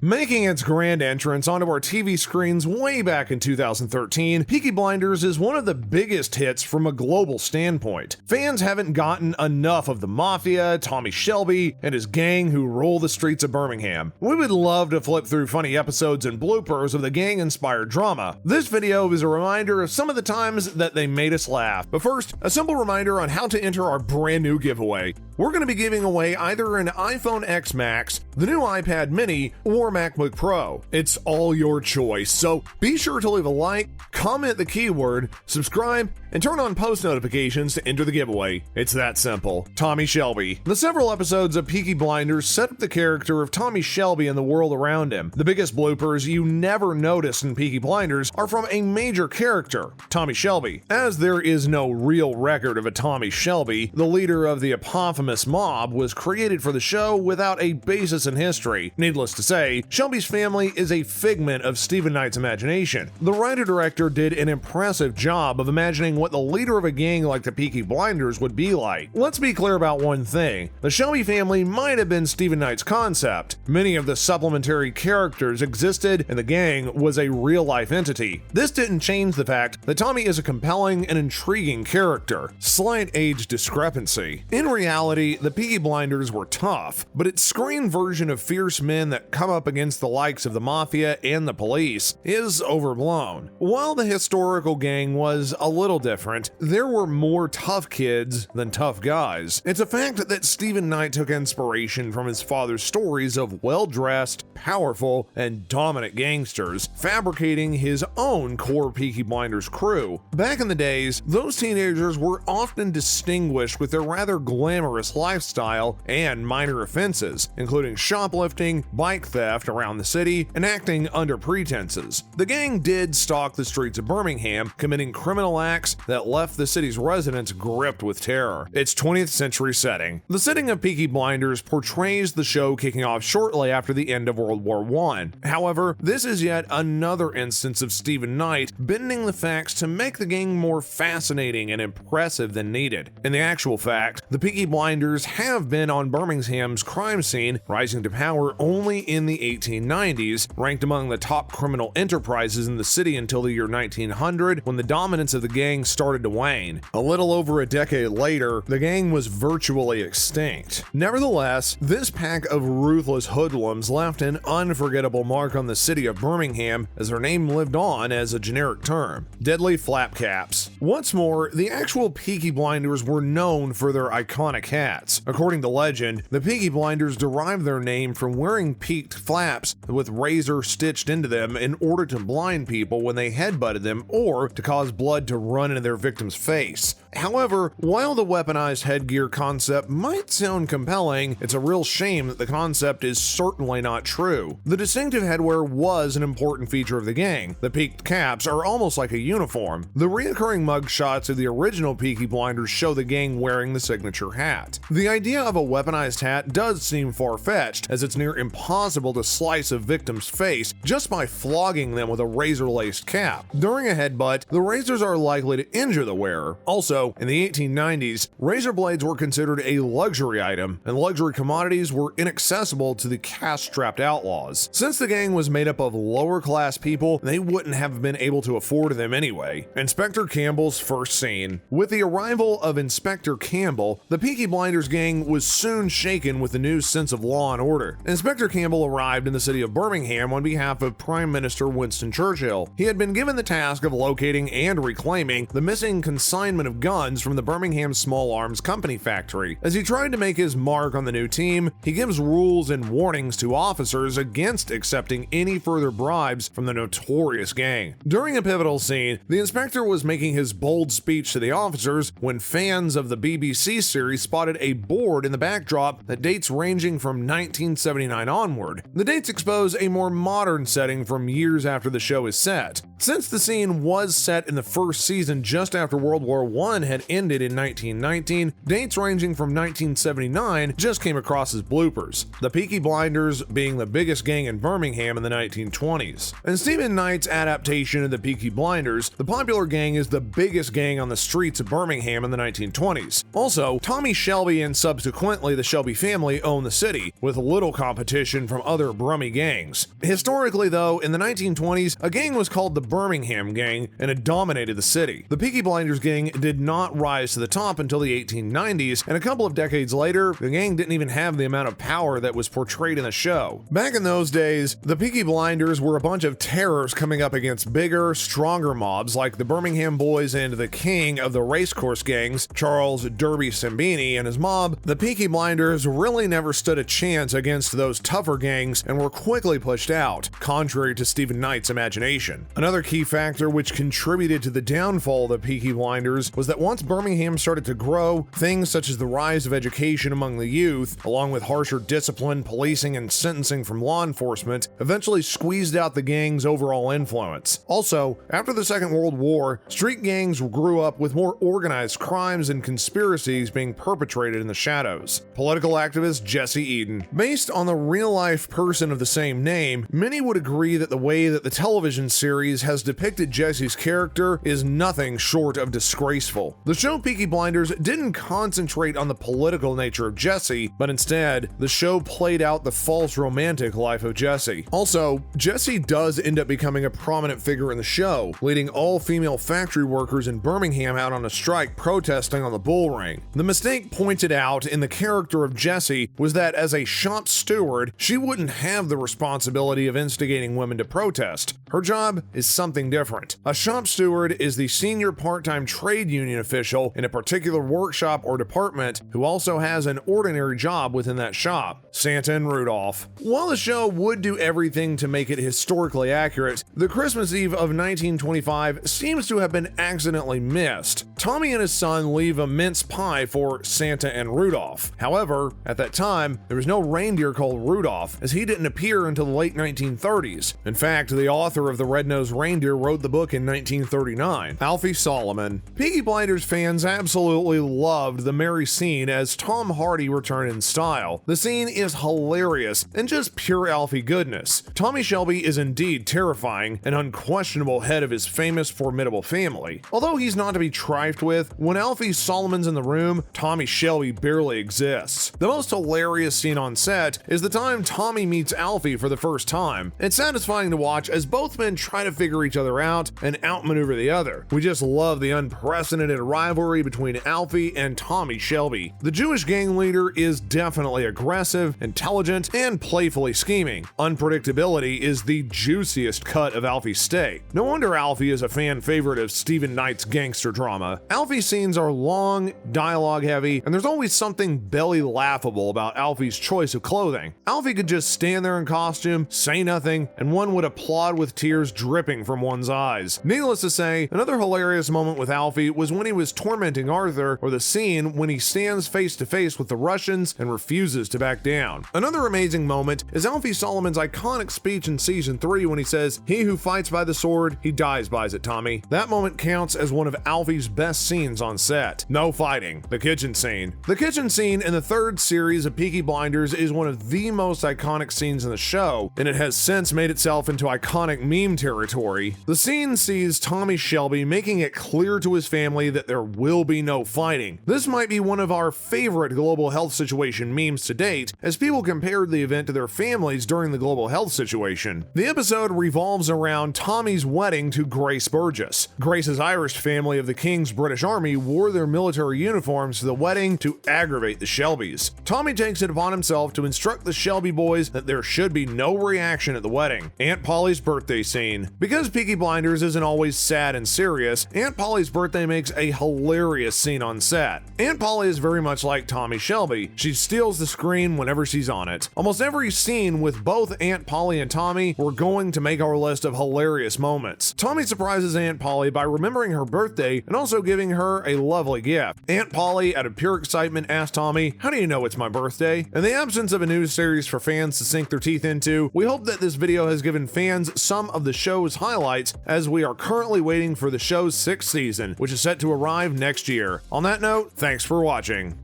Making its grand entrance onto our TV screens way back in 2013, Peaky Blinders is one of the biggest hits from a global standpoint. Fans haven't gotten enough of the Mafia, Tommy Shelby, and his gang who rule the streets of Birmingham. We would love to flip through funny episodes and bloopers of the gang-inspired drama. This video is a reminder of some of the times that they made us laugh. But first, a simple reminder on how to enter our brand new giveaway. We're going to be giving away either an iPhone X Max, the new iPad Mini, or MacBook Pro. It's all your choice, so be sure to leave a like, comment the keyword, subscribe, and turn on post notifications to enter the giveaway. It's that simple. Tommy Shelby. The several episodes of Peaky Blinders set up the character of Tommy Shelby and the world around him. The biggest bloopers you never notice in Peaky Blinders are from a major character, Tommy Shelby. As there is no real record of a Tommy Shelby, the leader of the eponymous mob was created for the show without a basis in history. Needless to say, Shelby's family is a figment of Stephen Knight's imagination. The writer-director did an impressive job of imagining what the leader of a gang like the Peaky Blinders would be like. Let's be clear about one thing. The Shelby family might have been Stephen Knight's concept. Many of the supplementary characters existed, and the gang was a real-life entity. This didn't change the fact that Tommy is a compelling and intriguing character. Slight age discrepancy. In reality, the Peaky Blinders were tough, but its screen version of fierce men that come up against the likes of the Mafia and the police is overblown. While the historical gang was a little different, there were more tough kids than tough guys. It's a fact that Stephen Knight took inspiration from his father's stories of well-dressed, powerful, and dominant gangsters, fabricating his own core Peaky Blinders crew. Back in the days, those teenagers were often distinguished with their rather glamorous lifestyle and minor offenses, including shoplifting, bike theft around the city, and acting under pretenses. The gang did stalk the streets of Birmingham, committing criminal acts that left the city's residents gripped with terror. Its 20th century setting. The setting of Peaky Blinders portrays the show kicking off shortly after the end of World War I. However, this is yet another instance of Stephen Knight bending the facts to make the gang more fascinating and impressive than needed. In the actual fact, the Peaky Blinders have been on Birmingham's crime scene, rising to power only in the 1890s, ranked among the top criminal enterprises in the city until the year 1900, when the dominance of the gang started to wane. A little over a decade later, the gang was virtually extinct. Nevertheless, this pack of ruthless hoodlums left an unforgettable mark on the city of Birmingham, as their name lived on as a generic term: deadly flapcaps. What's more, the actual Peaky Blinders were known for their iconic hats. According to legend, the Peaky Blinders derived their name from wearing peaked flaps with razor stitched into them in order to blind people when they headbutted them or to cause blood to run into their victim's face. However, while the weaponized headgear concept might sound compelling, it's a real shame that the concept is certainly not true. The distinctive headwear was an important feature of the gang. The peaked caps are almost like a uniform. The reoccurring mugshots of the original Peaky Blinders show the gang wearing the signature hat. The idea of a weaponized hat does seem far-fetched, as it's near impossible to slice a victim's face just by flogging them with a razor-laced cap. During a headbutt, the razors are likely to injure the wearer. Also, in the 1890s, razor blades were considered a luxury item, and luxury commodities were inaccessible to the cash-strapped outlaws. Since the gang was made up of lower-class people, they wouldn't have been able to afford them anyway. Inspector Campbell's first scene. With the arrival of Inspector Campbell, the Peaky Blinders gang was soon shaken with a new sense of law and order. Inspector Campbell arrived in the city of Birmingham on behalf of Prime Minister Winston Churchill. He had been given the task of locating and reclaiming the missing consignment of guns from the Birmingham Small Arms Company factory. As he tried to make his mark on the new team, he gives rules and warnings to officers against accepting any further bribes from the notorious gang. During a pivotal scene, the inspector was making his bold speech to the officers when fans of the BBC series spotted a board in the backdrop that dates ranging from 1979 onward. The dates expose a more modern setting from years after the show is set. Since the scene was set in the first season just after World War I run had ended in 1919, dates ranging from 1979 just came across as bloopers, the Peaky Blinders being the biggest gang in Birmingham in the 1920s. In Stephen Knight's adaptation of the Peaky Blinders, the popular gang is the biggest gang on the streets of Birmingham in the 1920s. Also, Tommy Shelby and subsequently the Shelby family own the city, with little competition from other Brummie gangs. Historically though, in the 1920s, a gang was called the Birmingham Gang and it dominated the city. The Peaky Blinders gang did not rise to the top until the 1890s, and a couple of decades later, the gang didn't even have the amount of power that was portrayed in the show. Back in those days, the Peaky Blinders were a bunch of terrors coming up against bigger, stronger mobs like the Birmingham Boys and the king of the racecourse gangs, Charles Derby Sambini and his mob. The Peaky Blinders really never stood a chance against those tougher gangs and were quickly pushed out, contrary to Stephen Knight's imagination. Another key factor which contributed to the downfall of the Peaky Blinders was that once Birmingham started to grow, things such as the rise of education among the youth, along with harsher discipline, policing, and sentencing from law enforcement, eventually squeezed out the gang's overall influence. Also, after the Second World War, street gangs grew up with more organized crimes and conspiracies being perpetrated in the shadows. Political activist Jesse Eden. Based on the real-life person of the same name, many would agree that the way that the television series has depicted Jesse's character is nothing short of disgraceful. The show Peaky Blinders didn't concentrate on the political nature of Jesse, but instead, the show played out the false romantic life of Jesse. Also, Jesse does end up becoming a prominent figure in the show, leading all female factory workers in Birmingham out on a strike protesting on the bull ring. The mistake pointed out in the character of Jesse was that as a shop steward, she wouldn't have the responsibility of instigating women to protest. Her job is something different. A shop steward is the senior part-time trade union official in a particular workshop or department who also has an ordinary job within that shop. Santa and Rudolph. While the show would do everything to make it historically accurate, the Christmas Eve of 1925 seems to have been accidentally missed. Tommy and his son leave a mince pie for Santa and Rudolph. However, at that time, there was no reindeer called Rudolph, as he didn't appear until the late 1930s. In fact, the author of The Red-Nosed Reindeer wrote the book in 1939. Alfie Solomon. Peaky Blinders fans absolutely loved the merry scene as Tom Hardy returned in style. The scene is hilarious and just pure Alfie goodness. Tommy Shelby is indeed terrifying, an unquestionable head of his famous, formidable family. Although he's not to be trifed with, when Alfie Solomon's in the room, Tommy Shelby barely exists. The most hilarious scene on set is the time Tommy meets Alfie for the first time. It's satisfying to watch as both men try to figure each other out and outmaneuver the other. We just love the unprecedented rivalry between Alfie and Tommy Shelby. The Jewish gang leader is definitely aggressive, intelligent, and playfully scheming. Unpredictability is the juiciest cut of Alfie's steak. No wonder Alfie is a fan favorite of Stephen Knight's gangster drama. Alfie's scenes are long, dialogue heavy, and there's always something belly laughable about Alfie's choice of clothing. Alfie could just stand there in costume, say nothing, and one would applaud with tears dripping from one's eyes. Needless to say, another hilarious moment with Alfie was when he was tormenting Arthur, or the scene when he stands face to face with the Russians and refuses to back down. Another amazing moment is Alfie Solomon's iconic speech in season 3 when he says, "He who fights by the sword, he dies by it, Tommy." That moment counts as one of Alfie's best scenes on set. No fighting. The kitchen scene. The kitchen scene in the third series of Peaky Blinders is one of the most iconic scenes in the show, and it has since made itself into iconic meme territory. The scene sees Tommy Shelby making it clear to his family that there will be no fighting. This might be one of our favorite global health situation memes to date, as people compared the event to their families during the global health situation. The episode revolves around Tommy's wedding to Grace Burgess. Grace's Irish family of the King's British Army wore their military uniforms to the wedding to aggravate the Shelbys. Tommy takes it upon himself to instruct the Shelby boys that there should be no reaction at the wedding. Aunt Polly's birthday scene. Because Peaky Blinders isn't always sad and serious, Aunt Polly's birthday makes a hilarious scene on set. Aunt Polly is very much like Tommy Shelby. She steals the screen whenever she's on it. Almost every scene with both Aunt Polly and Tommy we're going to make our list of hilarious moments. Tommy surprises Aunt Polly by remembering her birthday and also giving her a lovely gift. Aunt Polly, out of pure excitement, asks Tommy, "How do you know it's my birthday?" In the absence of a news series for fans to sink their teeth into, we hope that this video has given fans some of the show's highlights, as we are currently waiting for the show's 6th season, which is set to to arrive next year. On that note, thanks for watching.